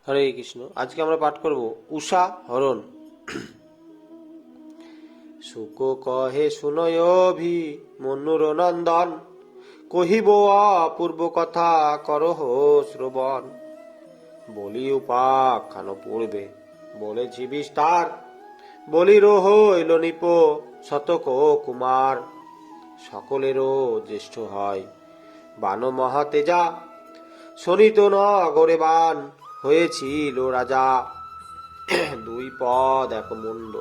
হরে কৃষ্ণ। আজকে আমরা পাঠ করব উষা হরণ। শুক কহে শুনয় ভি মনুর নন্দন, কহিব অপূর্ব কথা করহ শ্রবণ। বলি উপাখ্যান পূর্বে বলেছি বিস্তার, বলির হইল নিপ শতক কুমার। সকলেরও জ্যেষ্ঠ হয় বান মহাতেজা, শোনিত নগরে বান হয়েছিল রাজা। দুই পদ এক মুন্ড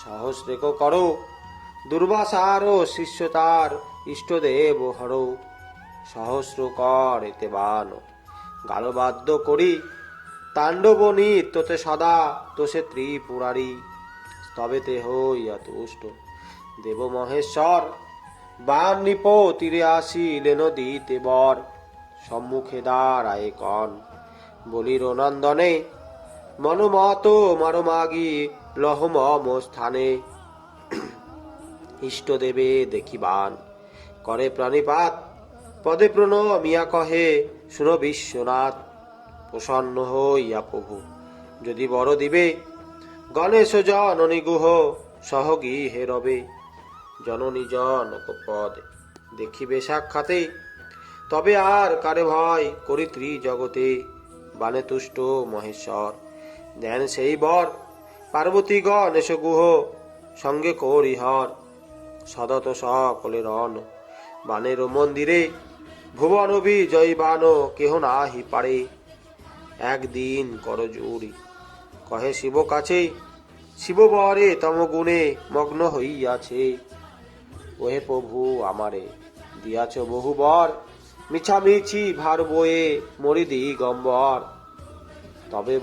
সহস্রেক করো, দুর্বাসার শিষ্য তার ইষ্টদেব হর। সহস্র কর এতে বান গালবাদ্য করি, তাণ্ডব নিত্যতে সদা তোষে ত্রিপুরারি। স্তবেতে হইয়া তুষ্ট দেব মহেশ্বর, বান নিপ তীরে আসিলেন দিতে বর। সম্মুখে দাঁড়ায় কন বলির নন্দনে, মনোমত মারমাগি লহ মম স্থানে। ইষ্টদেবে দেখিবান করে প্রাণীপাত, পদে প্রণমিয়া কহে শুনো বিশ্বনাথ। প্রসন্ন হইয়া প্রভু যদি বর দিবে, গণেশ জননী গুহ সহগৃহে রবে। জননী জনক পদ দেখিবে সাক্ষাতে, তবে আর কারে ভয় করি ত্রিজগতে। বানে তুষ্ট মহেশ্বর দেন সেই বর, পার্বতী গণেশ গুহ সঙ্গে করিহর। সদত সকলে রণ বানের মন্দিরে, ভুবন বিজয় বান কেহ নাহি পারে। একদিন কর জুরি কহে শিব কাছে, শিব বরে তম গুণে মগ্ন হইয়াছে। ওহে প্রভু আমারে দিয়াছ বহু বর, মিছামিছি ভার বয়ে মরি দিগম্বর। তবে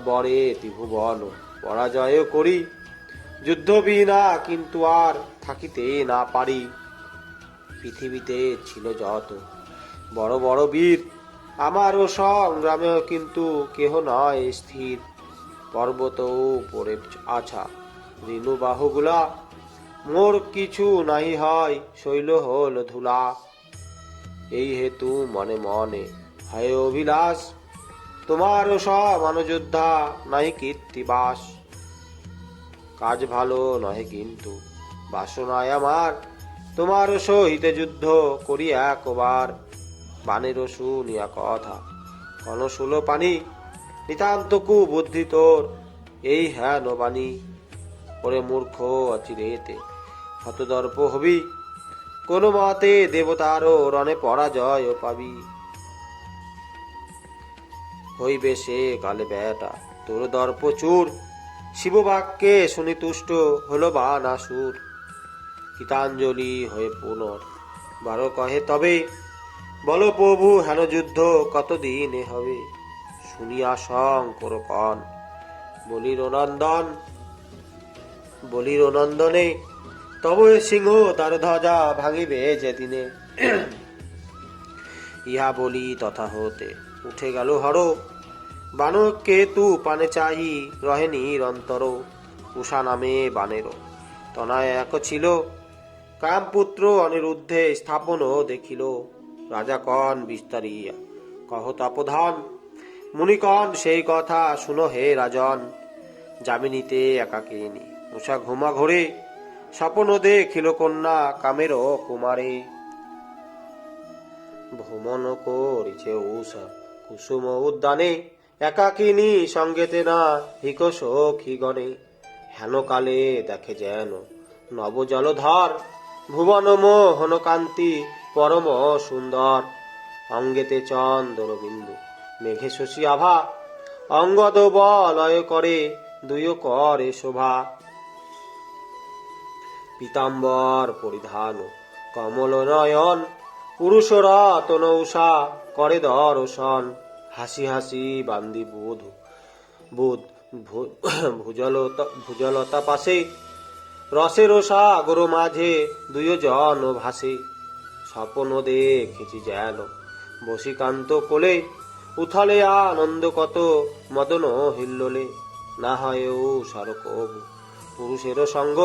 বরে ত্রিভুবন পরাজয় করি, যুদ্ধ বিনা কিন্তু আর থাকিতে না পারি। পৃথিবীতে ছিল যত বড় বড় বীর, আমারও সংগ্রামে কিন্তু কেহ নয় স্থির। পর্বত উপরে আছা রেণু বাহুগুলা, মোর কিছু নাহি হয় শৈল হল ধুলা। এই হেতু মনে মনে হয় অভিলাষ, তোমার সমান যোদ্ধা নাহি কীর্তিবাস। কাজ ভালো নহে কিন্তু বাসনায় আমার, তোমার সহিত যুদ্ধ করি একবার। বানের শুনিয়া কথা কনশুল পানি, নিতান্ত কুবুদ্ধি তোর এই হেন বাণী। ওরে মূর্খ অচিরেতে হতদর্প হবি, কোন মতে দেবতারও রণে পরাজয় পাবি। হইবে সে কালে বেটা তোর দর্প চূর, শিব বাক্যে শুনি তুষ্ট হল বানাসুর। গীতাঞ্জলি হয়ে পুনর বারো কহে তবে, বল প্রভু হেন যুদ্ধ কতদিনে হবে। শুনিয়া শঙ্কর কন বলির নন্দনে, তবে সিংহ তার ধ্বজা ভাঙিবে যেদিনে। ইহা বলি তথা হতে উঠে গেল হর, বানর কেতু পানে চাহি রহে নিরন্তর। উষা নামে বানের তনায় এক ছিল, কামপুত্র অনিরুদ্ধে স্থাপন দেখিল। রাজা কন বিস্তারিয়া কহ তাপধান, মুনিকন সেই কথা শুনো হে রাজন। যামিনীতে একাকিনী উষা ঘুমা ঘোরে, স্বপ্ন দেখিল কন্যা কামের কুমারে। ভ্রমণ করিছে উষা কুসুম উদ্যানে, একাকিনী সঙ্গেতে না হিক সখী গণে। হেন কালে দেখে যেন নব জলধর, ভুবন মোহন কান্তি পরম সুন্দর। অঙ্গেতে চন্দ্র বিন্দু মেঘে শশী আভা, অঙ্গদ বলয় করে দুই করে শোভা। পীতাম্বর পরিধান কমল নয়ন, পুরুষ রতন উষা করে দর্শন। হাসি হাসি বান্দি বুধ ভুজলতা পাশে, রসের সাগর মাঝে দুই জন ভাসে। স্বপ্ন দেখেছি যেন বশীকান্ত কোলে, উথলে আনন্দ কত মদন হিল্লোলে। না হয় উষার কবু পুরুষের সঙ্গ,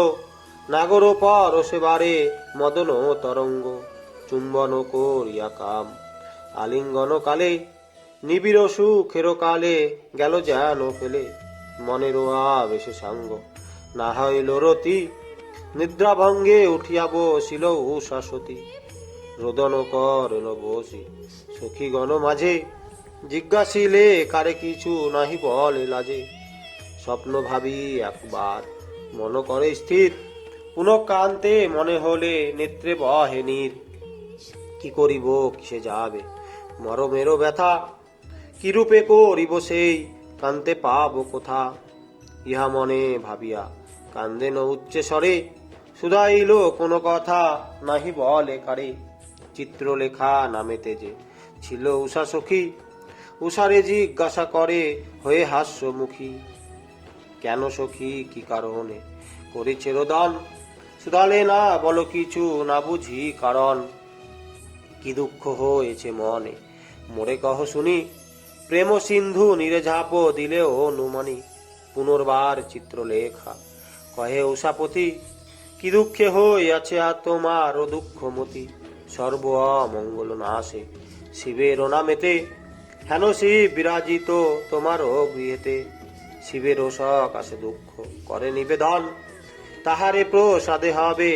নাগর পরশে বারে মদন তরঙ্গ। চুম্বন করিয়া কাম আলিঙ্গন কালে, নিবিড় সুখেরো কালে গেল যেন ফেলে, মনেরও আবেশে সাঙ্গ না হইল রতি, নিদ্রা ভঙ্গে উঠিয়া বসিল উষা সতী, রোদন করেন বসি সখীগণ মাঝে, জিজ্ঞাসিলে কারে কিছু নাহি বলে লাজে, স্বপ্ন ভাবি একবার মন করে স্থির, পুনঃকান্তে মনে হলে নেত্রে বহে নীর, কি করিব কিসে যাবে মরমেরও ব্যথা, কিরূপে করিব সেই কান্তে পাব কোথা, ইহা মনে ভাবিয়া কান্দেন উচ্চে স্বরে, শুধাইল কোন কথা নাহি বলে কারে, চিত্রলেখা নামেতে যে ছিল উষা সখী, উষারে জিজ্ঞাসা করে হয়ে হাস্যমুখী, কেন সখী কি কারণে করেছে রোদন, শুধালে না বলো কিছু না বুঝি কারণ, কি দুঃখ হয়েছে মনে মোরে কহ শুনি, প্রেম সিন্ধু নীরে ঝাপ দিলে অনুমানি, পুনর্বার চিত্রলেখা কহে উষাপতি, কি দুঃখে হইয়াছে আর তোমার ও দুঃখমতি, সর্ব অমঙ্গল নাশে শিবের নামেতে, হেন শিব বিরাজিত তোমারও গৃহেতে, শিবের সকাশে দুঃখ করে নিবেদন, তাহারে প্রসাদে হবে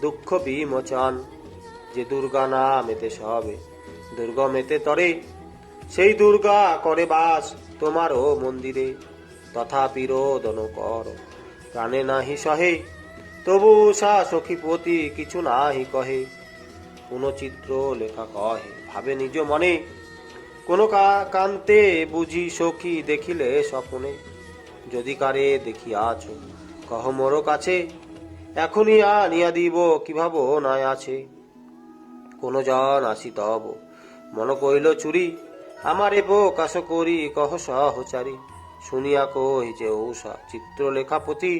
দুঃখ বিমোচন, যে দুর্গা নামেতে সবে দুর্গমেতে তরে, সেই দুর্গা করে বাস তোমারও মন্দিরে, তথাপি রোদন কর প্রাণে নাহি সহে, তবু উষা সখীপতি কিছু নাহি কহে, কোন চিত্র লেখা কহে ভাবে নিজ মনে, কোন কান্তে বুঝি সখী দেখিলে স্বপনে, যদি কারে দেখিয়াছ কহ মোর কাছে, এখনই আনিয়া দিব কি ভাব নাই আছে, কোন জন আসি তব মন কইল চুরি, আমারে প্রকাশ করি কহ সহচারী, শুনিয়া কহিছে উষা চিত্রলেখাপতি,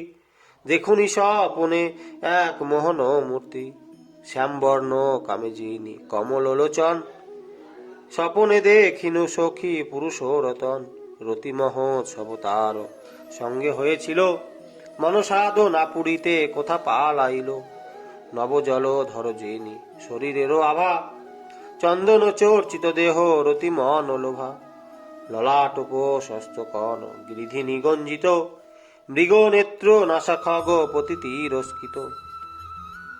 দেখুনি স্বপনে এক মোহন মূর্তি, শ্যামবর্ণ কামেজিনী কমল লোচন, স্বপনে দেখিনু সখী পুরুষ রতন, রতি মহোৎসব তার সঙ্গে হয়েছিল, মনসাধনা পুরীতে কোথা পালাইল, নবজল ধর যিনি শরীরেরও আভা, চন্দন চর্চিত দেহ রতি মন লোভা, ললাটপ শস্ত কন গিরিধি নিগঞ্জিত, মৃগ নেত্র নাসা খগ পতি তিরস্কৃত,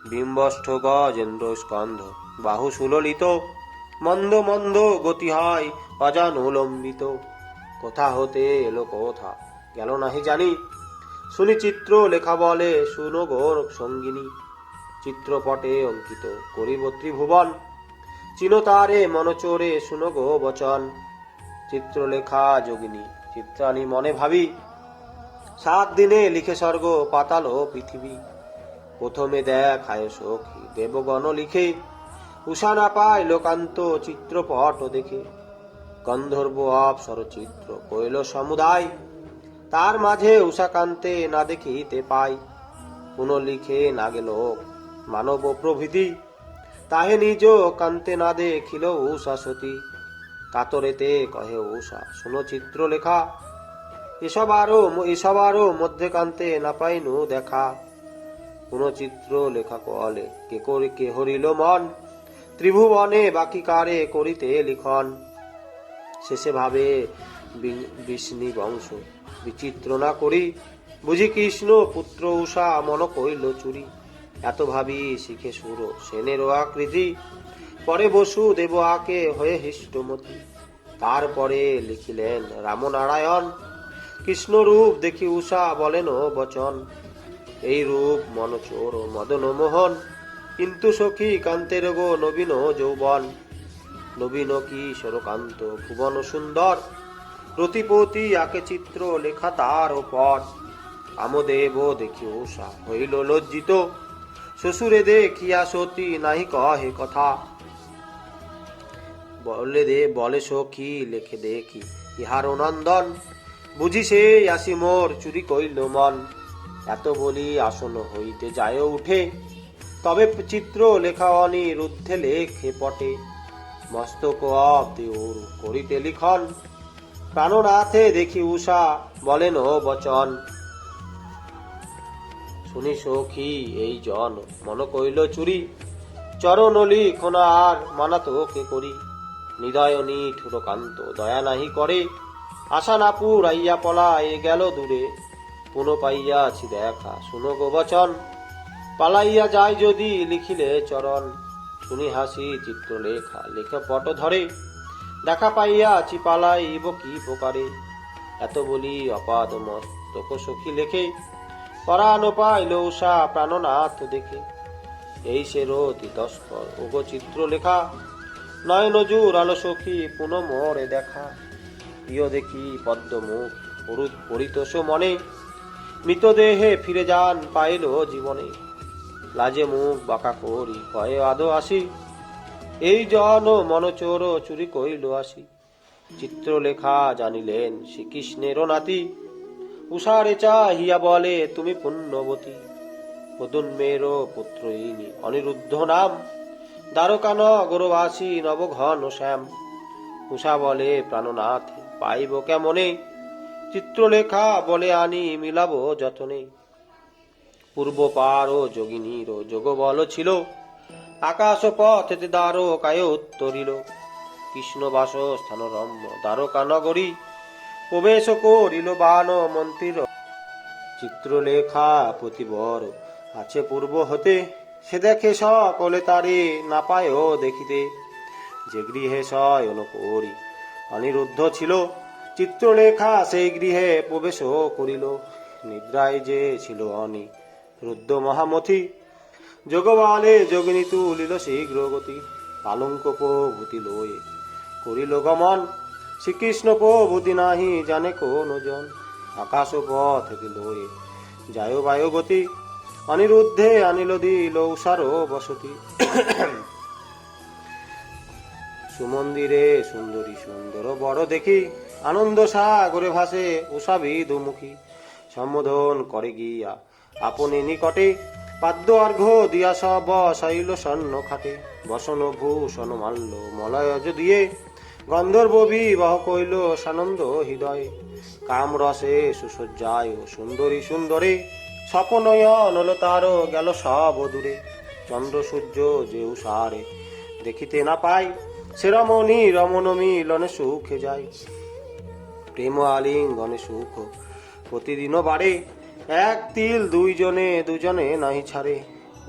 বিম্বষ্ঠ গজেন্দ্র স্কন্ধ বাহু সুললিত, মন্দ মন্দ গতি হয় অজানুলম্বিত, কোথা হতে এলো কোথা গেল নাহি জানি, শুনি চিত্র লেখা বলে শুনো গো সঙ্গিনী, চিত্রপটে অঙ্কিত করিব ত্রিভুবন, চিনতারে মনচোরে শুনো গো বচন, চিত্রলেখা যোগিনী চিত্রানি মনে ভাবি, 7 দিনে লিখে স্বর্গ পাতাল ও পৃথিবী, প্রথমে দেখায় সখী দেবগণ লিখে, উষা না পায় লোকান্ত চিত্রপট দেখে, গন্ধর্ব অপ্সর চিত্র কইল সমুদায়, তার মাঝে উষাকান্তে না দেখিতে পাই, কোন লিখে না গেল মানব প্রভৃতি, তাহে নিজ কান্তে না দেখিল উষা সতী, কাতরেতে কহে উষা শুনো চিত্র লেখা, এসব আরো মধ্যে কান্তে না পাইনু দেখা, কোন চিত্র লেখা কলে কে হরিল মন, ত্রিভুবনে বাকি কারে করিতে লিখন, শেষে ভাবে বিষ্ণি বংশ বিচিত্র না করি, বুঝি কৃষ্ণ পুত্র উষা মন কইল চুরি, এত ভাবি শিখে সুর সেনের আকৃতি, পরে বসু দেব আকে হয়ে হৃষ্টমতি, তারপরে লিখিলেন রামনারায়ণ, কৃষ্ণ রূপ দেখি উষা বলেন বচন, এই রূপ মনচোর মদন মোহন, কিন্তু সখী কান্তের গো নবীন যৌবন, নবীন কিশোরকান্ত ভুবন সুন্দর, প্রতিপতি আকে চিত্র লেখা তার ওপর, আমদেব দেখি উষা হইল লজ্জিত, শ্বশুরে দেখিয়া সতী নাহি কহে কথা, বলে সখী লেখে দেখি ইহার নন্দন, বুঝি সে আসি মোর চুরি কইল মন, এত বলি আসন হইতে যায় উঠে, তবে চিত্র লেখা অনিরুদ্ধে লেখে পটে, মস্তক অব্দি ওরু করিতে লিখন, প্রাণনাথে দেখি উষা বলেন বচন, শুনি সখী এই জন মন কইল চুরি, চরণ লিখন আর মানা তোকে করি, হৃদয় নিঠুর কান্ত দয়া নাহি করে, আশা না পুরাইয়া পলায় গেল দূরে, পুনঃ পাইয়াছি দেখা শুনো গো বচন, পালাইয়া যায় যদি লিখিলে চরণ, শুনি হাসি চিত্রলেখা লেখ পট ধরে, দেখা পাইয়াছি পালাইব কি প্রকারে, এত বলি অপাদ মস্তক সখী লেখে, পরাণ পাইল উষা প্রাণনাথ দেখে, এই সে রতিতস্কর ওগো চিত্রলেখা, নয়ন জুড়ালো সখী পুনঃ মোরে দেখা, প্রিয় দেখি পদ্মমুখ পরিতোষ মনে, মৃতদেহে ফিরে যান পাইল জীবনে, লাজে মুখ বাঁকা করি কয়ে আদো আসি, এই জন মনচোর চুরি কইল আসি, চিত্রলেখা জানিলেন শ্রীকৃষ্ণেরও নাতি, উষারে চাহিয়া বলে তুমি পুণ্যবতী, পদুন্মের পুত্র ইনি অনিরুদ্ধ নাম, দ্বারকা নগরবাসী নবঘন শ্যাম, উষা বলে প্রাণনাথ পাইব কেমনে, চিত্রলেখা বলে আনি মিলাব যতনে, পূর্ব পার ও যোগিনীর যোগ বল ছিল, আকাশ পথেতে দ্বারকায় উত্তরিল, কৃষ্ণ বাস স্থান রম্য দ্বারকা নগরী, প্রবেশ করিল বান মন্ত্রীর, চিত্রলেখা প্রতিবর আছে পূর্ব হতে, সে দেখে সকলে তারে না পায় দেখিতে, যে গৃহে শয়ন করি অনিরুদ্ধ ছিল, চিত্রলেখা সেই গৃহে প্রবেশ করিল, নিদ্রায় যে ছিল অনিরুদ্ধ মহামথি, যোগবালে যোগিনী তুলিল শীঘ্র গতি, পালঙ্ক প্রভূতি লয়ে করিল গমন, শ্রীকৃষ্ণ প্রভূতি নাহি জানে কোন জন, আকাশ পথ লয়ে যায় বায়ু গতি, অনিরুদ্ধে আনিল দিল উষার বসতি, সুমন্দিরে সুন্দরী সুন্দর বড় দেখি, আনন্দ সাগরে ভাসে উষা বিদুমুখী, সম্বোধন করে গিয়া আপনি নিকটে, পাদ্য অর্ঘ দিয়া সব বসাইল স্বর্ণ খাটে, বসন ভূষণ মাল্য মলয়জ দিয়ে, গন্ধর্ব বিবাহ কইল সানন্দ হৃদয়ে, কাম রসে সুসজ্জায় সুন্দরী সুন্দরে, স্বপনয়ন হল তার গেল সব দূরে, চন্দ্র সূর্য যে উষারে দেখিতে না পাই, সে রমণী রমণ মিলনে সুখে যায়, প্রেম আলিঙ্গনে সুখ প্রতিদিন বাড়ে, এক তিল দুজনে নাহি ছাড়ে,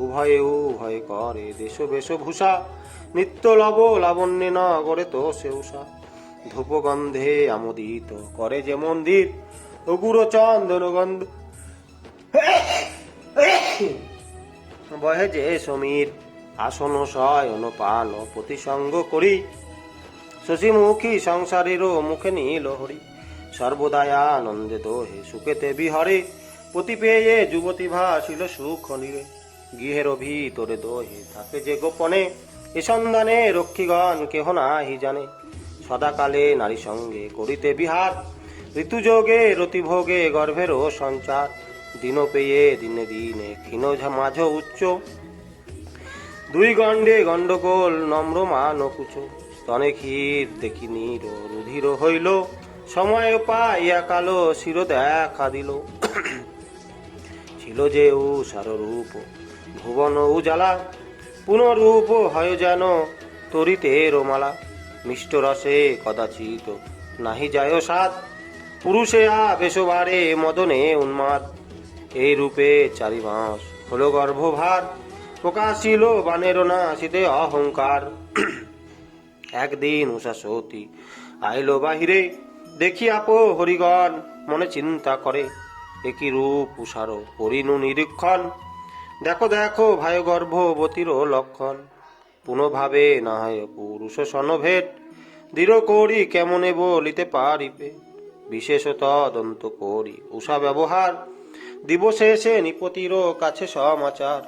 উভয়ে উভয়ে করে দেশ বেশভূষা, নিত্য লব লাবণ্যে নগরে তো সে উষা, ধূপগন্ধে আমোদিত করে যে মন্দির, অগুড় চন্দন গন্ধ বহে যে সমীর, আসন শয়ন পান প্রতিসঙ্গ করি, শশীমুখী সংসারেরও মুখে নীল হরি, সর্বদায় আনন্দে দোহে সুখেতে বিহরে, পতি পেয়ে যুবতী ভাসিল সুখ নিরে, গৃহের ভিতরে দোহে থাকে যে গোপনে, এ সন্ধানে রক্ষীগণ কেহ নাহি জানে, সদাকালে নারী সঙ্গে করিতে বিহার, ঋতুযোগে রতিভোগে গর্ভেরও সঞ্চার, দিন পেয়ে দিনে দিনে ক্ষীণ মাঝ উচ্চ, দুই গণ্ডে গণ্ডগোল নম্র মান কুচ, স্তনে ক্ষীর দেখি নীর রুধির হইল, সময় পাইয়া কালো শির দেখা দিল, ছিল যে উষার রূপ ভুবন উজালা, পুনরূপ হয় যেন তরিতে রোমালা, মিষ্ট রসে কদাচিত নাহি যায় সাত, পুরুষে আবেশবারে মদনে উন্মাদ, এই রূপে 4 মাস হলো গর্ভভার, প্রকাশিল বানের নাসিতে অহংকার, একদিন উষা সতী আইল বাহিরে, দেখি আপো হরিগণ মনে চিন্তা করে, একই রূপ উষার করিনু নিরীক্ষণ, দেখো দেখো ভাই গর্ভবতীর লক্ষণ, পুনঃভাবে না হয় পুরুষ সনভেদ, দৃঢ় করি কেমনে বলিতে পারিবে, বিশেষ তদন্ত করি উষা ব্যবহার, দিবশেষে নিপতির কাছে সমাচার,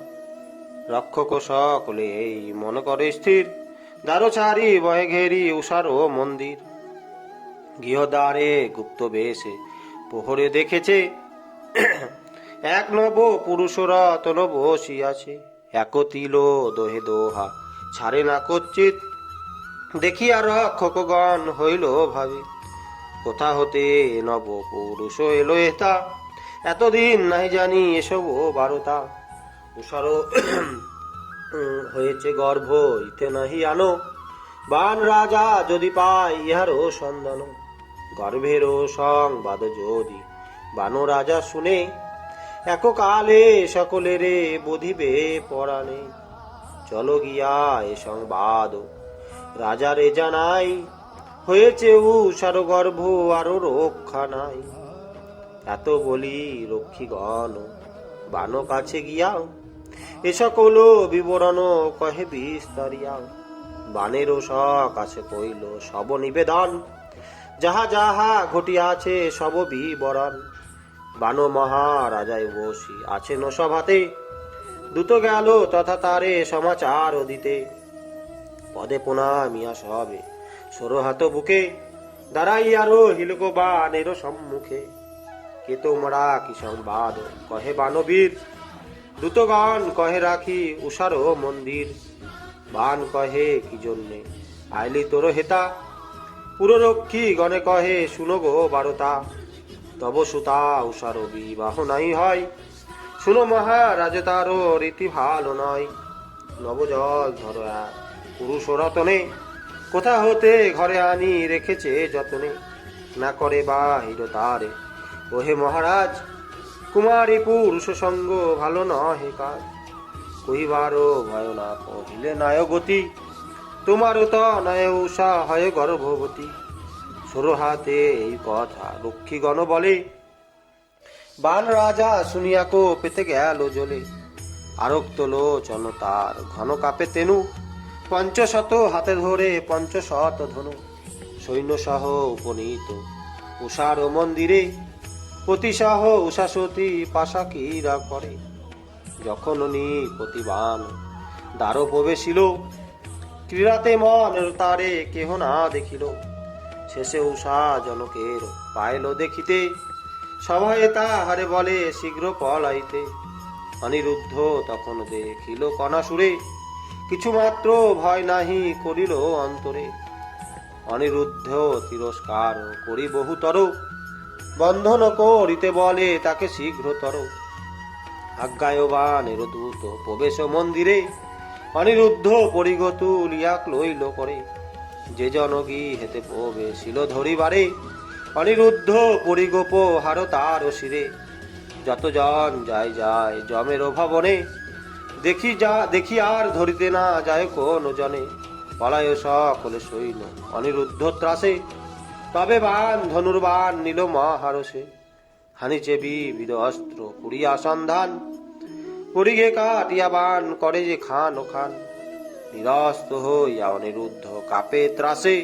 রক্ষক সকলে এই মন করে স্থির, দ্বার ছাড়ি বহে ঘেরি উষার মন্দির, গৃহদ্বারে গুপ্ত বেশে প্রহরে দেখেছে, এক নব পুরুষরা তন বসিয়াছে, এক তিল দোহে দোহা ছাড়ে না কচ্ছিত, দেখিয়া রক্ষকগণ হইল ভাবে, কোথা হতে নব পুরুষ এলো এতা, এতদিন নাই জানি এসব বারতা, উষার হয়েছে গর্ভ ইতে নাহি আনো, বান রাজা যদি পায় ইহারও সন্ধান, গর্ভেরও সংবাদ যদি বান রাজা শুনে, এককালে সকলেরে বধিবে পরাণে। চলো গিয়া এ সংবাদ রাজারে জানাই, হয়েছে উষার গর্ভ আরো রক্ষা নাই। এত বলি রক্ষীগণ বান কাছে গিয়া, এ সকল বিবরণ কহে বিস্তারিয়া। বানেরও কাছে কইল সব নিবেদন, যাহা যাহা ঘটিয়াছে সব বিবরণ। বান মহারাজায় বসি আছেন সভাতে, দ্রুত গেল তথা তারে সমাচার দিতে। পদে প্রণামিয়া সবে সরহাত বুকে, দাঁড়াইয়া রহিল গো বানের সম্মুখে। কে তোমরা কি সংবাদ কহে বানবীর, দ্রুতগণ কহে রাখি উষার মন্দির। বান কহে কি জন্যে আইলি তোর হেতা, পুররক্ষী গণে কহে শুনো গো বারতা। তব সুতা উষার বিবাহ নাই হয়, শুনো মহারাজ তারও রীতি ভালো নয়। নবজল ধর এক পুরুষ রতনে, কোথা হতে ঘরে আনি রেখেছে যতনে। না করে বাহির তারে ওহে মহারাজ, কুমারী পুরুষ সঙ্গ ভালো নহে কাজ। কহিবারও ভয় না কহিলে নায় গতি, তোমারও তো নয় উষা হয় গর্ভবতী। সরহাতে এই কথা রক্ষীগণ বলে, বান রাজা শুনিয়া কো পেতে গেল জ্বলে। আরক্ত লোচন তার ঘন কাপে তেনু, পঞ্চশত হাতে ধরে পঞ্চশত ধনু। সৈন্য সহ উপনীত উষার মন্দিরে, পতিসহ উষাসতী পাশাকিরা করে। যখন প্রতিবান দ্বার প্রবেশিল, ক্রীড়াতে মন তারে কেহ না দেখিল। শেষে উষা জনকের পাইল দেখিতে, সভয়ে তাহারে বলে শীঘ্র পলাইতে। অনিরুদ্ধ তখন দেখিল কণাসুরে, কিছু মাত্র ভয় নাহি করিল অন্তরে। অনিরুদ্ধ তিরস্কার করি বহুতর, বন্ধন করিতে বলে তাকে শীঘ্রতর। আজ্ঞায়বানের দূত প্রবেশ মন্দিরে, অনিরুদ্ধ পরিগ তুলিয়া লইল করে। যে জনগী হেতে প্রবেশিল ধরিবারে, অনিরুদ্ধ পরিগোপ হার তার শিরে। যতজন যায় যায় জমের ভবনে, দেখি আর ধরিতে না যায় কোন জনে। পলায় সকলে সৈন্য অনিরুদ্ধ ত্রাসে, তবে বান ধনুর্বান নিল মহারসে। হানিছে বিবিধ অস্ত্র কুড়িয়া সন্ধান, পরিগে কাটিয়া বান করে যে খান ও খান। নিরস্ত হইয়া অনিরুদ্ধ কাপে ত্রাসে,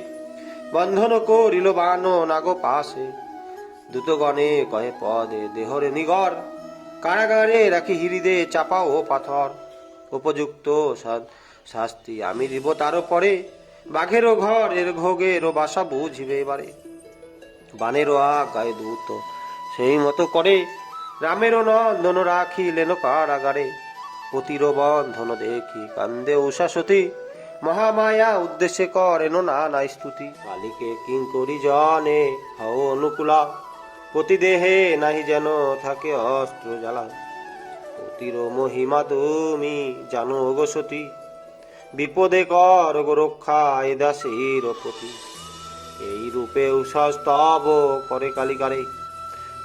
বন্ধন করিল বান নাগো পাশে। দ্রুতগণে কহে পদে দেহরে নিগর, কারাগারে রাখি হৃদে চাপা ও পাথর। উপযুক্ত শাস্তি আমি দিব তার পরে, বাঘেরও ঘরের ভোগেরও বাসা বুঝিবে এবারে। বানেরও আগায় দূত সেই মতো করে, রামেরও নন্দন রাখিলেন কারাগারে। পতির বন্ধন দেখি কান্দে উষাসতী, মহামায়া উদ্দেশ্যে করেন নানা স্তুতি। কালিকে কিঙ্করি জনে হও অনুকূলা, প্রতিদেহে নাহি যেন থাকে অস্ত্র জ্বালা। পতির মহিমা তুমি জানো গো সতী, বিপদে কর গো রক্ষা এ দাসের প্রতি। এই রূপে উষস্তব করে কালিকারে,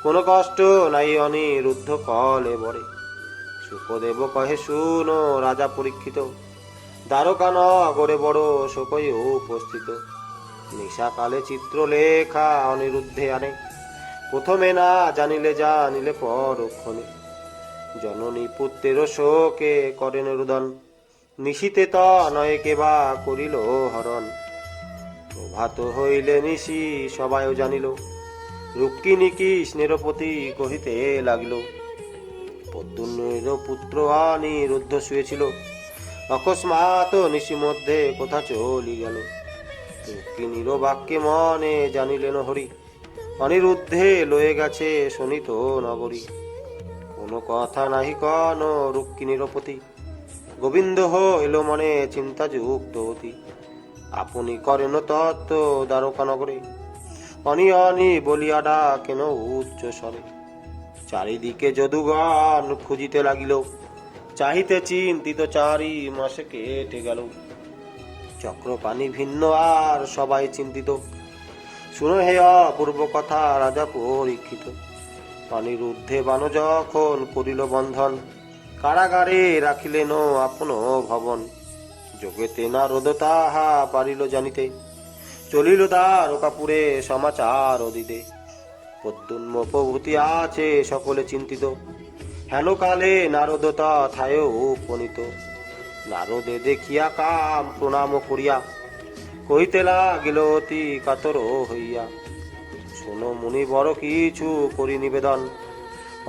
কোনো কষ্ট নাই অনিরুদ্ধ কলে বরে। সুখদেব কহে শুনো রাজা পরীক্ষিত, দ্বারকা নগরে বড় শোকই উপস্থিত। নিশাকালে চিত্রলেখা অনিরুদ্ধে আনে, প্রথমে না জানিলে জানিলে পরক্ষণে। জননী পুত্রের শোকে করেন রুদন, নিশীতে তনয় কেবা করিল হরণ। প্রভাত হইলে নিশি সবাই জানিল, রুক্মিণী কৃষ্ণের প্রতি কহিতে লাগিল। পদ্মুন্নের পুত্র অনিরুদ্ধ শুয়েছিল, অকস্মাৎ নিশি মধ্যে কোথা চলি গেল। রুক্মিণীর বাক্যে মনে জানিলেন হরি, অনিরুদ্ধে লয়ে গেছে শোনিত নগরী। কোনো কথা নাহি কন রুক্মিণীর প্রতি, গোবিন্দ হইল মনে চিন্তা যুক্ত অতি। আপনি করেন তত্ত্ব দ্বারকা নগরে, অনি অনি বলিয়া ডাকেন উচ্চ স্বরে। চারিদিকে যদুগণ খুঁজিতে লাগিল, চাহিতে চিন্তিত চারি মাসে কেটে গেল। চক্রপাণি ভিন্ন আর সবাই চিন্তিত। শুনো হে অপূর্ব কথা রাজা পরীক্ষিত। অনিরুদ্ধে বান যখন করিল বন্ধন, কারাগারে রাখিলেন আপন ভবন। যোগেতে নারদ তাহা পারিল জানিতে, চলিল দ্বারকাপুরে সমাচার দিতে। প্রদ্যুম্ন প্রভৃতি আছে সকলে চিন্তিত, হেন কালে নারদ তথায় উপনীত। নারদে দেখিয়া কাম প্রণাম করিয়া, কহিতে লাগিল অতি কাতর হইয়া। শোনো মুনি বড় কিছু করি নিবেদন,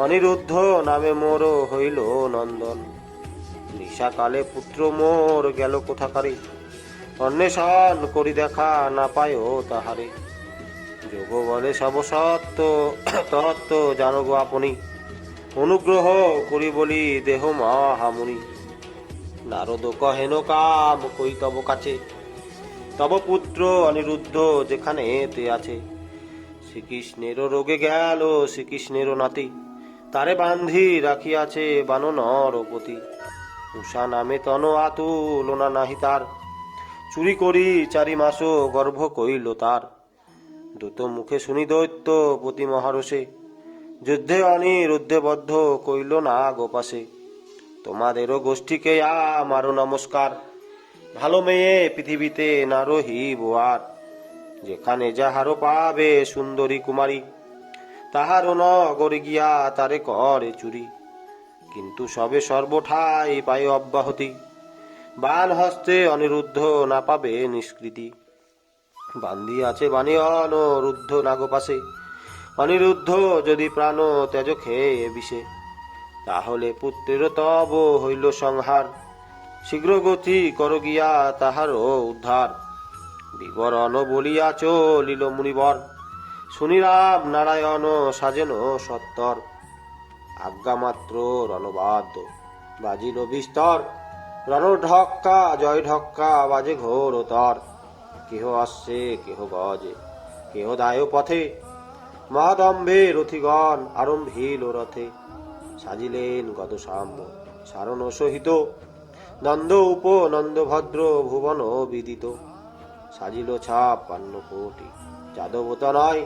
অনিরুদ্ধ নামে মোর হইল নন্দন। নিশাকালে পুত্র মোর গেল কোথাকারে, অন্বেষণ করি দেখা না পায় তাহারে। যোগ বলে সব সত্য তত্ত্ব জানব আপনি, অনুগ্রহ করি বলি দেহ মহামুনি। নারদ কহেন কাম কই তব কাছে, তব পুত্র অনিরুদ্ধ যেখানে তে আছে। শ্রীকৃষ্ণের রোগে গেল শ্রীকৃষ্ণের নাতি, তারে বান্ধি রাখিয়াছে বানর পতি। উষা নামে তন আতুলনা নাহি তার, চুরি করি 4 মাস গর্ভ কইল তার। দূত মুখে শুনি দৈত্য পতি মহারসে, যুদ্ধে অনিরুদ্ধে বদ্ধ কইল না গোপাসে। তোমাদেরও গোষ্ঠীকে আমারও নমস্কার, ভালো মেয়ে পৃথিবীতে না রহিব আর। যেখানে যাহারও পাবে সুন্দরী কুমারী, তাহারও নগরে গিয়া তারে করে চুরি। কিন্তু সবে সর্বঠাই পায় অব্যাহতি, বান হস্তে অনিরুদ্ধ না পাবে নিষ্কৃতি। বান্দি আছে বাণী অনরুদ্ধ নাগপাশে, অনিরুদ্ধ যদি প্রাণ তেজ খেয়ে বিষে। তাহলে পুত্রের তব হইল সংহার, শীঘ্র গতি কর গিয়া তাহারও উদ্ধার। বিবরণ বলিয়া চলিল মুনিবর, শুনি রাম নারায়ণ সাজেন সত্তর। আজ্ঞা মাত্র রণবাদ্য বাজিল বিস্তর, রণঢক্কা জয় ঢক্কা বাজে ঘোরতর। কেহ আসছে কেহ গজে কেহ দায় পথে, মহাদম্ভে রথিগণ আরম্ভিল রথে। সাজিলেন গদসাম্ব সারণ সহিত, নন্দ উপ নন্দভদ্র ভুবন বিদিত। সাজিল 56 কোটি যাদব তনয়,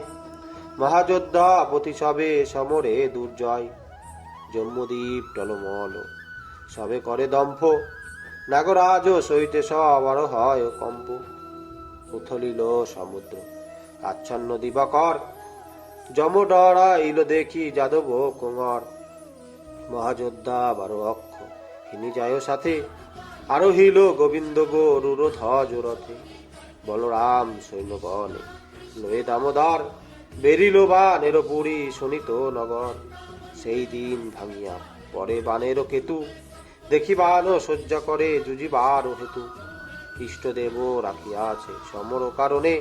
মহাযোদ্ধা পতি সবে সমরে দুর্জয়। জম্মুদ্বীপ টলমল সবে করে দম্ভ, নাগরাজ সহিতে সবার হয় কম্প। উথলিল সমুদ্র আচ্ছন্ন দিবাকর, যম ডরাইল দেখি যাদব কুমার। মহাযোদ্ধা 12 অক্ষ হিনি যায় সাথে, আরোহিল গোবিন্দ গরুর ধ্বজ রথে। বলরাম সৈন্যগণে লয়ে দামোদর, বেরিল বানের পুরী শোনিত নগর। সেই দিন ভাঙিয়া পরে বানের কেতু, দেখিবান শয্যা করে যুজিবার হেতু। ইষ্টদেব রাখিয়াছে সমর কারণে,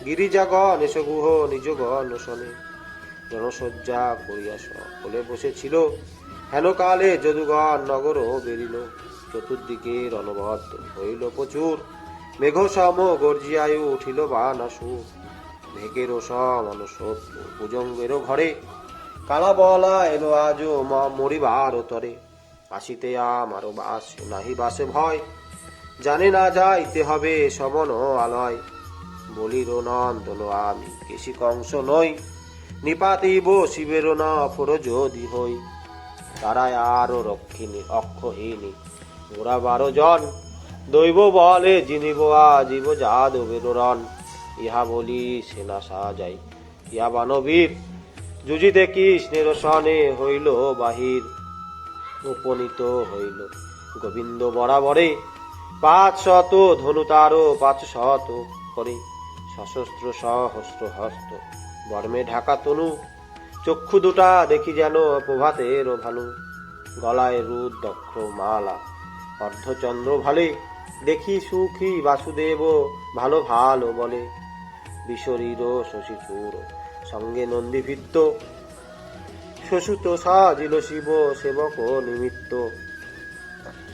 গিরিজাগণ এসগুহ নিজগণ শোনে। জনসজ্জা করিয়া সকলে বসেছিল, হেন কালে যদুগণ নগর বেরিল। চতুর্দিকে রণবদ্ধ হইল প্রচুর, মেঘ সম গর্জিয়ায়ু উঠিল বানাসুর। ভেগেরও সমান শত্রু ভুজঙ্গেরও ঘরে, কালা বলা এলো আজ মরিবার তরে। আসিতে আমারও বাস নাহি বাসে ভয়, জানে না যাইতে হবে সমন আলয়। বলির নন্দন আমি কেশি কংস নই, নিপাতিব শিবের না অপর যদি হই। তারাই আরো রক্ষিণী অক্ষহীনী ওরা 12 জন, দৈব বলে জিনিব আজীব যাদবের রণ। ইহা বলি সেনা সাজাই ইয়া বানবীর, যুজিতে কৃষ্ণের সনে হইল বাহির। উপনীত হইল গোবিন্দ বরাবরে, 500 ধনু তারো 500 করে। সশস্ত্র সহস্র হস্ত বর্মে ঢাকা তনু, চক্ষু দুটা দেখি যেন প্রভাতের ভানু। গলায় রুদ্রাক্ষ মালা অর্ধচন্দ্র ভালে, দেখি সুখী বাসুদেব ভালো ভালো বলে। বিশরীর শশীচূড় সঙ্গে নন্দীভিত্ত, শশুত সাজিল শিব সেবক নিমিত্ত।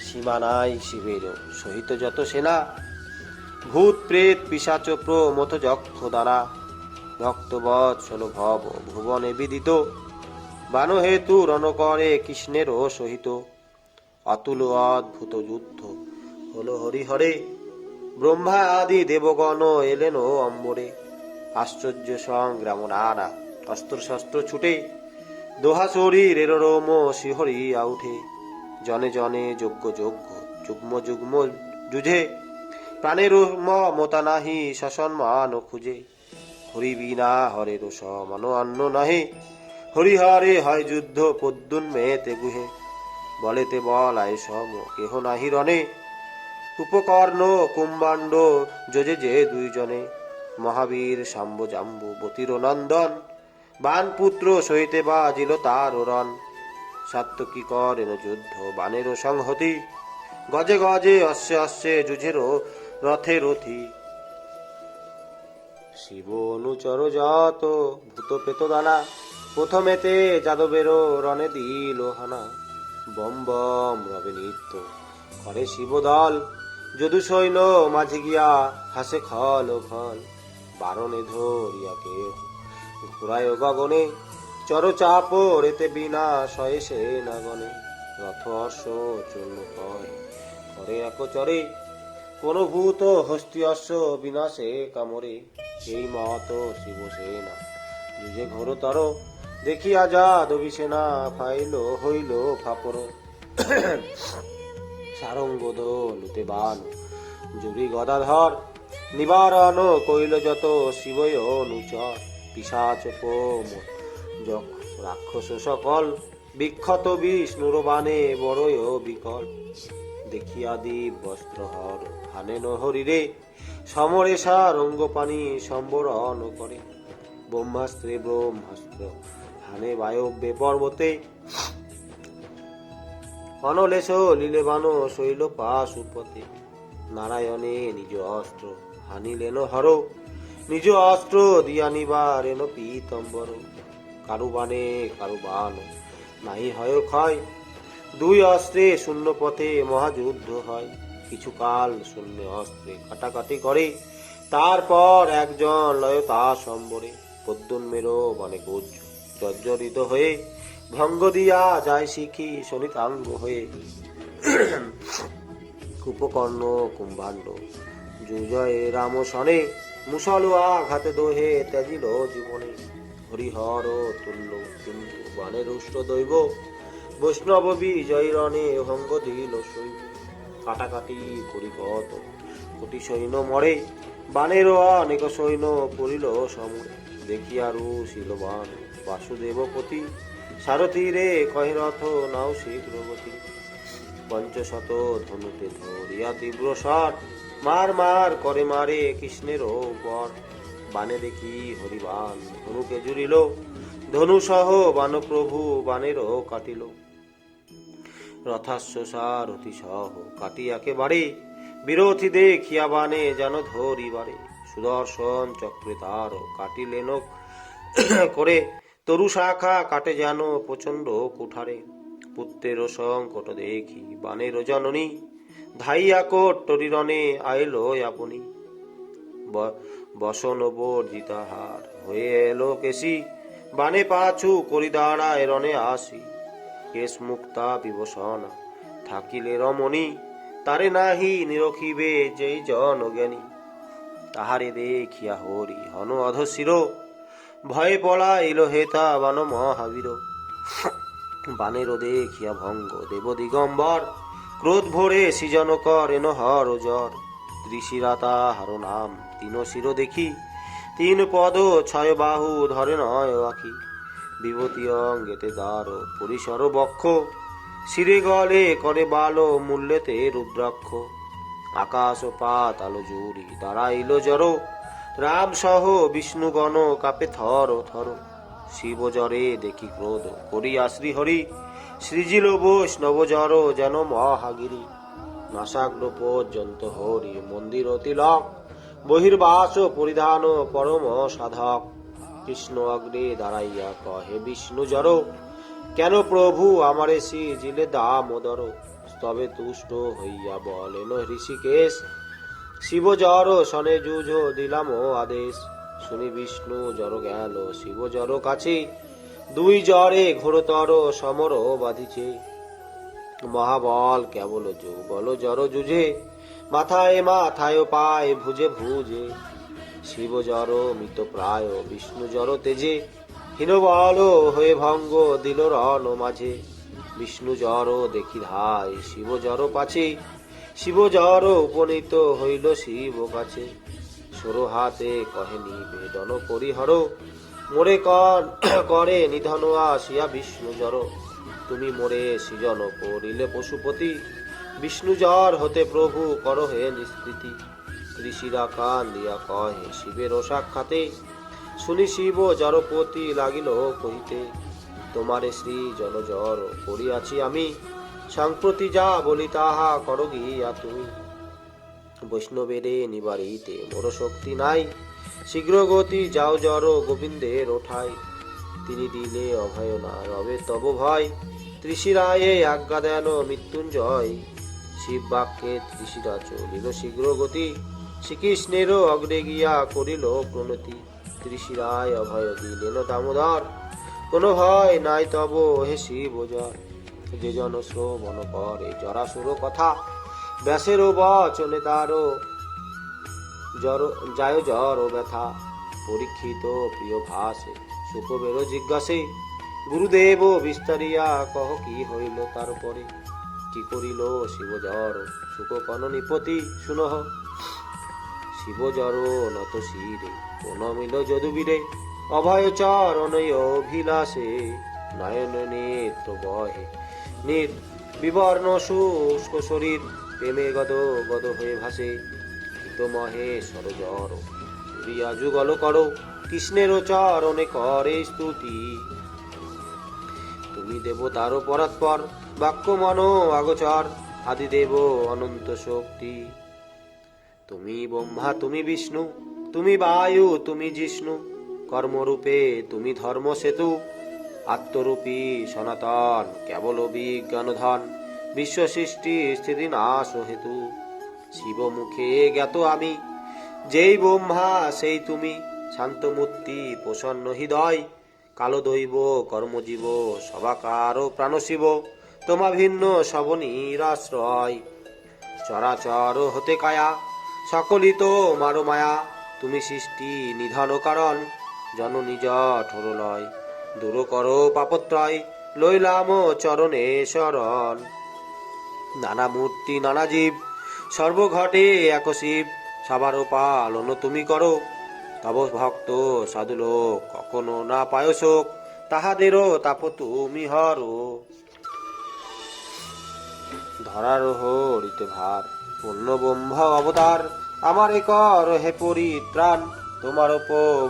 সীমানায় শিবের সহিত যত সেনা, ভূত প্রেত পিশাচ প্রমথ যক্ষ দ্বারা। ভক্তবৎসল ভব ভুবনে বিদিত, বানহেতু রণ করে কৃষ্ণেরও সহিত। অতুল অদ্ভুত যুদ্ধ হল হরিহরে, ব্রহ্মা আদি দেবগণ এলেন অম্বরে, আশ্চর্য সংগ্রাম নানা অস্ত্র শস্ত্র ছুটে, দোহা শরীর এর রোম শিহরিয়া উঠে, জনে জনে যজ্ঞ যজ্ঞ যুগ্ম যুগ্ম যুঝে, প্রাণের মমতা নাহি সসম্মান খুঁজে, হরি বিনা হরে রোষ মন অন্ন নহে, হরিহরে হয় যুদ্ধ পদ্যুন্মেতে গুহে, বলেতে বলায় সম কেহ নাহি রণে, উপকর্ণ কুম্বাণ্ড যোজে যে দুইজনে, মহাবীর শাম্ব জাম্বু বতির নন্দন, বান পুত্র সহিতে বাজিল তার রণ, সাত্তকী করেন যুদ্ধ বানেরও সংহতি, গজে গজে অশ্বে অশ্বে যুঝেরও রথে রথি, শিব অনুচর যত ভূত পেত দানা, প্রথমেতে যাদবেরও রণে দিল হানা, বম বম রবে নিত্য করে শিবদল, যদু সৈন্য মাঝে গিয়া হাসে খল খল, বারণে ধরিয়া কেহ ঘুরায় গগনে, চর চাপ রেতে বিনা শয়ে সে না গনে, রথ অশ্ব চূর্ণ কয় করে এক চরে, কোন ভূত হস্তি অশ্ব বিনাশে কামরে, এই মত শিবসেনা যুজে ঘোরতর, দেখিয়া যা দবি সেনা ফাইল হইল ফাপর, সারঙ্গদ লুতে বান জুরি গদাধর, নিবারণ কইল যত শিবয় অনুচর, পিশাচ রাক্ষস সকল, বিক্ষত বিষ্ণুর বাণে বড়য় বিকল, দেখিয়া দীপ বস্ত্রহর হানেন হরিরে, সমরে সারঙ্গ পানি সম্বরণ করে, ব্রহ্মাস্ত্রে ব্রহ্মাস্ত্র হানে বায়ব্যে পর্বতে, অনলেশ লীলে বান শৈল পাশুপতে, নারায়ণে নিজ অস্ত্র হানিলেন হর, নিজ অস্ত্র দিয়া নিবারেন পীতম্বর, কারু বানে কারু বান নাহি হয় ক্ষয়, দুই অস্ত্রে শূন্য পথে মহাযুদ্ধ হয়, কিছু কাল শূন্য অস্ত্রে কাটাকাটি করে, তারপর একজন লয় তা সম্বরে, পদ্যন্মেরও বনে গোজ জর্জরিত হয়ে, ভঙ্গ দিয়া যায় শিখি শনিতাঙ্গ হয়ে, কুপকর্ণ কুম্ভাণ্ড যুজয়ে রাম সনে, মুসল আঘাতে দোহে ত্যাজিল জীবনে, হরিহর তুল্য কিন্তু বানের রুষ্ট দৈব, বৈষ্ণব বিজয় রণে ভঙ্গ দিল শৈব, কাটাকাটি করি কত কোটি সৈন্য মরে, বানের অনেক সৈন্য পড়িল সমরে, দেখিয়া রুশিল বান বাসুদেবপতি, সারথী রে কহে রথ নাও শীঘ্রগতি, পঞ্চশত ধনুতে ধরিয়া তীব্র শট, মার মার করে মারে কৃষ্ণের উপর, বানে দেখি হরিবান ধনুকে জুড়িল, ধনু সহ বান প্রভু বানেরও কাটিল, রথাস্য সারথি সহ কাটিয়াকে বাড়ি, বিরোধী দেখিয়া বানে যেন ধরিবারে, সুদর্শন চক্রে তার কাটিলেন করে, তরু শাখা কাটে যেন প্রচন্ড কুঠারে, পুত্রের সংকট দেখি বানের জননী, ধাইয়া কোট টরিরণে আইল আপনি, বসন বর্জিতাহার হয়ে এলো কেশি, বানে পাছু করি দাঁড়ায় রণে আসি, কেশ মুক্তা বিভূষণা থাকিলে রমণী, তারে নাহি নিরখিবে যেই জন জ্ঞানী, তাহারে দেখিয়া হরি হন অধশির, ভয়ে পড়াইল হেতা বান মহাবীর, বানের দেখিয়া ভঙ্গ দেব দিগম্বর, ক্রোধ ভরে সৃজন করেন হর জর, ত্রিশিরা তাহার নাম তিন শির দেখি, তিন পদ ছয় বাহু ধরে নয় আখি, বিভূতি অঙ্গেতে দ্বার পরিসর বক্ষ, শিরে গলে করে বাল মূল্যেতে রুদ্রাক্ষ, আকাশ পাতাল জুড়ি দাঁড়াইল জড়, রাম সহ বিষ্ণুগণ কাপে থর থর, শিব জরে দেখি ক্রোধ করিয়া শ্রীহরি, সৃজিল বৈষ্ণব জর যেন মহাগিরি, নাসাগ্র পর্যন্ত হরি মন্দির তিলক, বহির্বাস পরিধান পরম সাধক, কৃষ্ণ অগ্রে দাঁড়াইয়া কহে বিষ্ণু জর, কেন প্রভু আমারে সিজিলে দামোদর, স্তবে তুষ্ট হইয়া বলেন ঋষিকেশ, শিব জর সনে যুঝ দিলাম আদেশ, শুনি বিষ্ণু জর গেল শিব জর কাছে, দুই জরে ঘোরতর সমর বাঁধিছে, মহাবল কেবল যুগল জর যুঝে, মাথায় মাথায় পায় ভুজে ভুজে, শিব জড় মৃত প্রায় বিষ্ণু জড় তেজে, হীনবল হয়ে ভঙ্গ দিল রণ মাঝে, বিষ্ণু জড় দেখি ধায় শিব জড় পাছে, শিব জড় উপনীত হইল শিব কাছে, সরো হাতে কহে নিবেদন পরিহর, মোরে কন করে নিধন আসিয়া বিষ্ণু জড়, তুমি মোরে সৃজন করিলে পশুপতি, বিষ্ণু জ্বর হতে প্রভু কর হে নিষ্কৃতি, ঋষিরা কান দিয়া কহে শিবের সাক্ষাতে, শুনি শিব জড়পতি লাগিল কহিতে, তোমারে শ্রী জন জড় করিয়াছি আমি, সাম্প্রতি যা বলি তাহা কর গিয়া তুমি, বৈষ্ণবেরে নিবারিতে মোর শক্তি নাই, শীঘ্র গতি যাও জড় গোবিন্দের ওঠাই, তিনি দিলে অভয় না রবে তব ভয়, ত্রিশিরায়ে আজ্ঞা দেন মৃত্যুঞ্জয়, শিব বাক্যে ত্রিশিরা চলিল শীঘ্র গতি, শ্রীকৃষ্ণেরও অগ্রে গিয়া করিল প্রণতি, ত্রিশিরায় অভয় দিলেন দামোদর, কোনো ভয় নাই তব হে শিব জয়, যে জন শ্রবণ করে জরাসুর কথা, ব্যাসের বচনে তারও যায় জ্বর ও ব্যথা, পরীক্ষিত প্রিয় ভাসে সুখবের জিজ্ঞাসে, গুরুদেব বিস্তারিয়া কহ কি হইল তারপরে, কি করিল শিব জ্বর সুখ কন নিপতি শুনহ, শিব জ্বর নত শিরে প্রণমিল যদুবীরে, অভয় চরণয় অভিলাষে, নয়ন নেত্র বহে নির বিবর্ণ শুষ্ক শরীর, প্রেমে গদ গদ হয়ে ভাসে, মহেশ্বর জর রিয়া যুগল করো, কৃষ্ণের চরণে করে স্তুতি, তুমি দেবতার পরাৎপর, বাক্য মন আগোচর, আদিদেব অনন্ত শক্তি, তুমি ব্রহ্মা তুমি বিষ্ণু, তুমি বায়ু তুমি জিষ্ণু, কর্মরূপে তুমি ধর্ম সেতু, আত্মরূপী সনাতন কেবল বিজ্ঞান ধন, বিশ্ব সৃষ্টি স্থিতি নাশ হেতু, শিব মুখে জ্ঞাত আমি, যেই ব্রহ্মা সেই তুমি, শান্তমূর্তি প্রসন্ন হৃদয়, কালো দৈব কর্মজীব সবাকার প্রাণ শিব, তোমা ভিন্ন সব নিরাশ্রয়, চরাচর হতে কায়া সকলিত মারো মায়া, তুমি সৃষ্টি নিধন কারণ, জননী জঠর লয়, দূর করো পাপত্রয়, লইলাম চরণে শরণ, নানা মূর্তি নানা জীব সর্বঘটে এক শিব, সবার পালন তুমি করো, তব ভক্ত সাধু লোক কখনো না পায় শোক, তাহাদেরও তাপ তুমি হরো, ধরার হরিতে ভার পূর্ণ ব্রহ্ম অবতার, আমার কর হে পরিত্রাণ, তোমার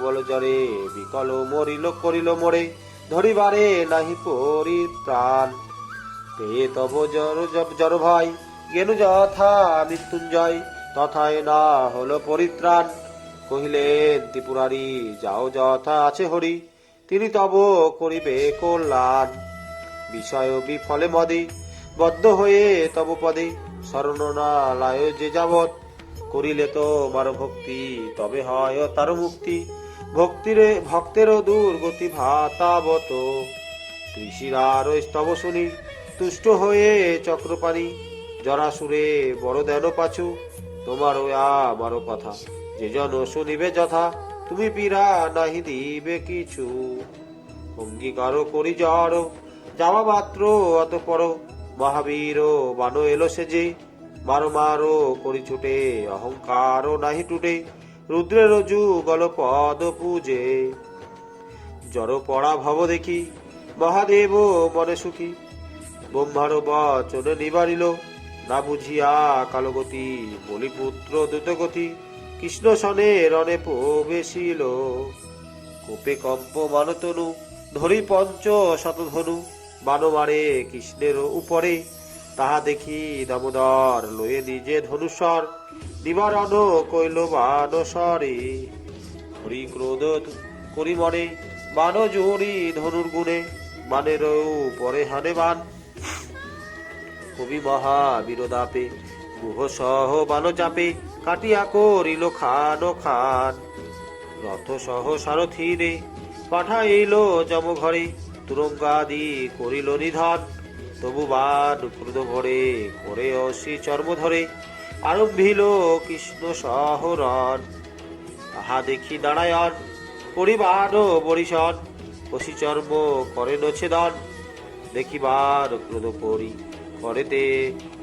বল জরে বিকল মরিল করিল মোরে, ধরিবারে নাহি পরিত্রাণ, পেয়ে তব জর ভয়, জ্ঞানু যথা মৃত্যুঞ্জয়, তথায় না হলো পরিত্রাণ, কহিলেন ত্রিপুরারি যাও যথা আছে হরি, তিনি তব করিবে কল্যাণ, বিষয় বিফলে মদে বদ্ধ হয়ে তব পদে, শরণ না লায় যে যাবৎ, করিলে তো মার ভক্তি তবে হয় তার মুক্তি, ভক্তিরে ভক্তেরও দুর্গতি ভাতাবত, ত্রিশিরার স্তব শুনি তুষ্ট হয়ে চক্রপাণী, জরাসুরে বড় দেন পাছু, তোমার আমারও কথা যে জন শুনিবে যথা, তুমি পীড়া নাহি দিবে কিছু, অঙ্গীকার করি জড় যাওয়া মাত্র অতঃপর, মহাবীর বানো এলো সেজে, মারো মারো করি ছুটে অহংকার নাহি টুটে, রুদ্রের যুগল পদ পূজে, জড় পড়া ভব দেখি মহাদেব মনে সুখী, ব্রহ্মার বচনে নিবারিল, না বুঝিয়া কালগতি, বলিপুত্র দ্রুতগতি, কৃষ্ণ সনে রণে প্রবেশিল, কোপে কম্প মানতনু, ধরি পঞ্চ শতধনু, বানো মারে কৃষ্ণের উপরে, তাহা দেখি দামোদর লয়ে নিজে ধনুস্বর, নিবারণ কইল বানসরে, হরি ক্রোধ করি মনে, বান জোরি ধনুর গুণে, বানের উপরে হানে বান, কবি মহাবীরদাপে গুহ সহ বান চাপে, কাটিয়া করিল খান খান, রথ সহ সারথিরে পাঠাইল যম ঘরে, তুরঙ্গাদি করিল নিধন, তবু বান ক্রোধ ভরে করে অসি চর্ম ধরে, আরম্ভিল কৃষ্ণ সহরণ। তাহা দেখি নারায়ণ পরিবার বরিশন, বসিচর্ম করেন ছেদন। দেখিবার ক্রোধ করি করেতে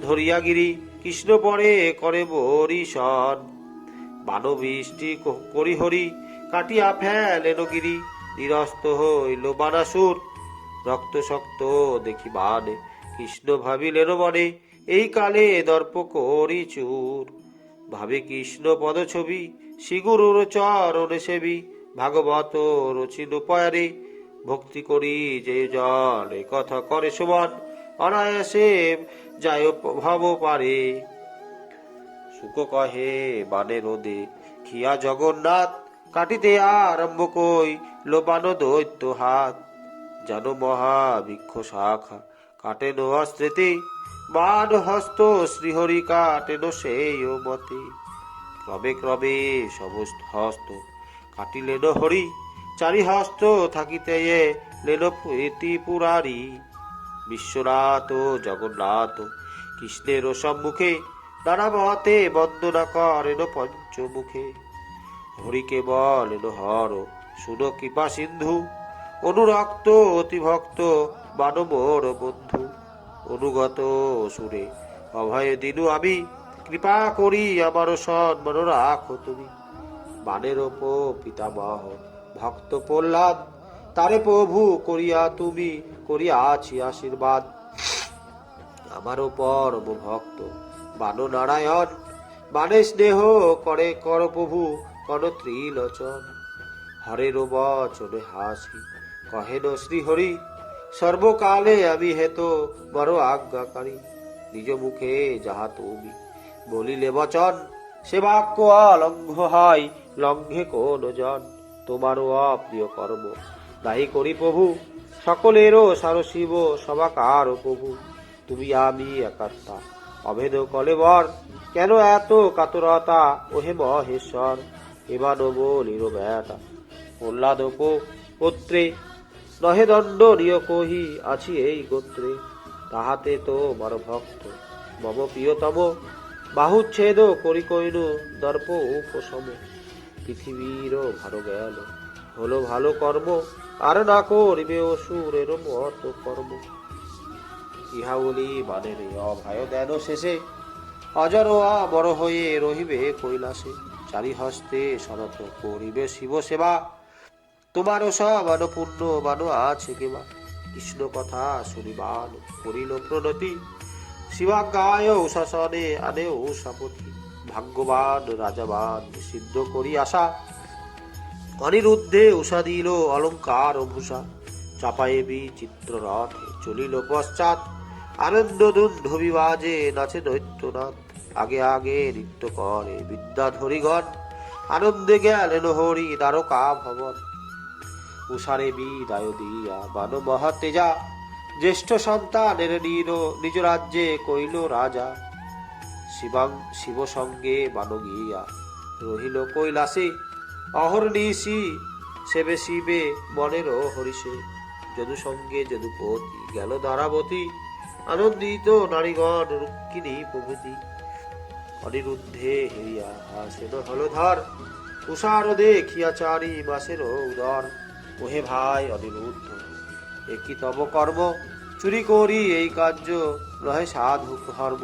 ধরিয়া গিরি, কৃষ্ণ পরে করে বরিশন। বানবৃষ্টি করি হরি কাটিয়া ফেলেন গিরি, নিরস্ত হইল বানাসুর। রক্ত শক্ত দেখি বানে কৃষ্ণ ভাবিলেন মনে, এই কালে দর্প করি চুর। ভাবে কৃষ্ণ পদ ছবি শ্রীগুরুর চরণে সেবি, ভাগবত রচিল পয়ারে। ভক্তি করি যে জন এ কথা করে সুমন, অনায়াসে যায় ভব পারে। শুক কহে বানে রোদে খিয়া জগন্নাথ, কাটিতে আরম্ভ কই লোবান দৈত্য হাত। যেন মহাবৃক্ষ শাখা কাটেন অস্ত্রেতে, বান হস্ত শ্রীহরি কাটেন সেই মতে। ক্রমে ক্রমে সমস্ত হস্ত কাটিলেন হরি, চারি হস্ত থাকিতে লেন পুরারি। বিশ্বনাথ জগন্নাথ কৃষ্ণের সম্মুখে, নানা মতে বন্দনা করেন পঞ্চমুখে। হরিকে বলেন হর শুনো কৃপা সিন্ধু, অনুরক্ত অতি ভক্ত বানমোর বন্ধু। অনুগত সুরে অভয় দিনু আমি, কৃপা করি আমার সম্মান রাখো তুমি। বানের পিতামহ ভক্ত প্রহ্লাদ, তারে প্রভু করিয়া তুমি করিয়াছি আশীর্বাদ। আমার পরম ভক্ত বান নারায়ণ, বানে স্নেহ করে কর প্রভু কর ত্রিলোচন। হরের বচনে হাসি কহেন শ্রীহরি, সর্বকালে আমি হেত বড় আজ্ঞাকারী। নিজ মুখে যাহা তুমি বলিলে বচন, সে বাক্য অলঙ্ঘ হয় লঙ্ঘে কোন জন। তোমারও অপ্রিয় কর্ম দায়ী করি প্রভু, সকলেরও সারশিব সবাকার প্রভু। তুমি আমি একাত্মা অভেদ কলেবর, কেন এত কাতরতা ওহে মহেশ্বর। এমানব লির বেটা প্রহ্লাদ পুত্রে, নহে দণ্ড নিয় কহি আছি এই গোত্রে। তাহাতে তো বড় ভক্ত মম প্রিয়তম, বাহুচ্ছেদ করি কইন দর্প উপশম। পৃথিবীর ভালো গেল হলো ভালো কর্ম, আর না করিবে অসুরের মত কর্ম। ইহা বলি বানের অভয় দেন শেষে, অজর বড় হয়ে রহিবে কৈলাসে। চারি হস্তে সনত করিবে শিব সেবা, তোমারও সমান পুণ্য বানো আছে কেবা। কৃষ্ণ কথা শুনিবান করিল প্রণতি, শিবাজ্ঞায় শাসনে আনে ও সাপতি। ভাগ্যবান রাজাবান সিদ্ধ করি আশা, অনিরুদ্ধে উষা দিল অলঙ্কার ভূষা। চাপায়ে বিচিত্র রথে চলিল পশ্চাৎ, আনন্দ দুন্ধ বিবাজে নাচে দৈত্যনাথ। আগে আগে নৃত্য করে বিদ্যাধরীগণ, আনন্দে গেলেন হরি দ্বারকা ভবন। উষারে বিদায় দিয়া বান মহাতেজা, জ্যেষ্ঠ সন্তানের নিজ রাজ্যে কইল রাজা। শিব সঙ্গে বান গিয়া রহিল কৈলাসে, অহর্নিশি সেবে শিবে মনের হরিষে। যদু সঙ্গে যদুপতি গেল দ্বারাবতী, আনন্দিত নারীগণ রুক্মিণী প্রভৃতি। অনিরুদ্ধে হেরিয়া হাসেন হলধর, উষার দেখিয়া চারি মাসের উদর। ওহে ভাই অনিরুদ্ধ একই তব কর্ম, চুরি করি এই কার্য রহে সাধু ধর্ম।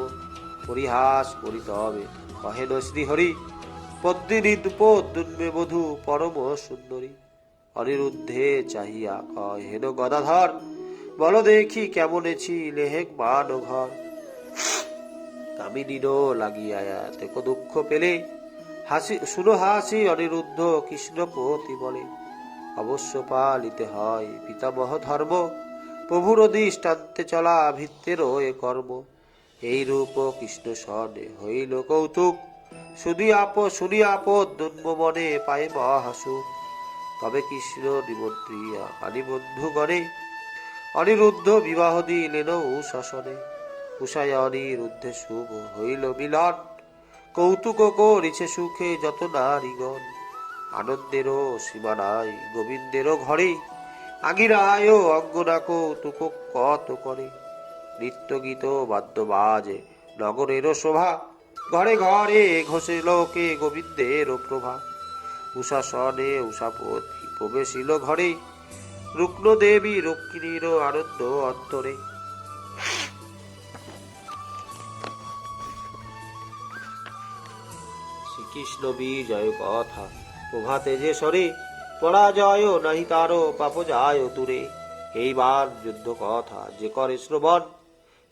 পরিহাস করি তবে কহেন শ্রীহরি, পদ্মিনী দুপদ্মে বধূ পরম সুন্দরী। অনিরুদ্ধে চাহিয়া কহেন গদাধর, বল দেখি কেমনে ছিলে হে মান ঘর। কামিনীর লাগিয়া দেখো দুঃখ পেলে, হাসি শুনো হাসি অনিরুদ্ধ কৃষ্ণপতি বলে। অবশ্য পালিতে হয় পিতামহ ধর্ম, প্রভুর দৃষ্টান্তে চলা ভিত্তের এ কর্ম। এই রূপ কৃষ্ণ সনে হইল কৌতুক, শুনি আপদ দুন্ম মনে পায়ে মহাসুখ। তবে কৃষ্ণ নিমন্ত্রিয়া আনি বন্ধুগণে, অনিরুদ্ধ বিবাহ দিলেন শাসনে। উষায় অনিরুদ্ধে শুভ হইল মিলন, কৌতুক করিছে সুখে যত নারীগণ। আনন্দেরও সীমা নাই গোবিন্দেরও ঘরে, আগিরায় অঙ্গনা কৌতুক কত করে। নৃত্য গীত বাদ্য বাজে নগরেরও শোভা, ঘরে ঘরে ঘোষে লোকে গোবিন্দের প্রভা। উষা সনে উষাপতি প্রবেশিল ঘরে, রুগ্ন দেবী রক্ষিণীর আনন্দ অন্তরে। শ্রীকৃষ্ণ বিজয় কথা প্রভাতে যে সরে, পরাজয় নাহি তার পাপ যায় দূরে। এইবার যুদ্ধ কথা যে করে শ্রবণ,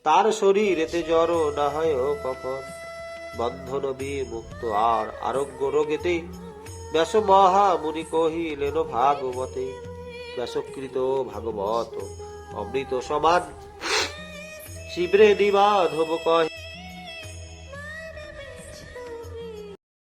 তার শরীর এতে জড় না হয় কখন। বন্ধন মুক্ত আর আরোগ্য রোগেতে, ব্যাস মহামুনি কহিলেন ভাগবতে। ব্যাসকৃত ভাগবত অমৃত সমান, শিবরে দিবাধব কহে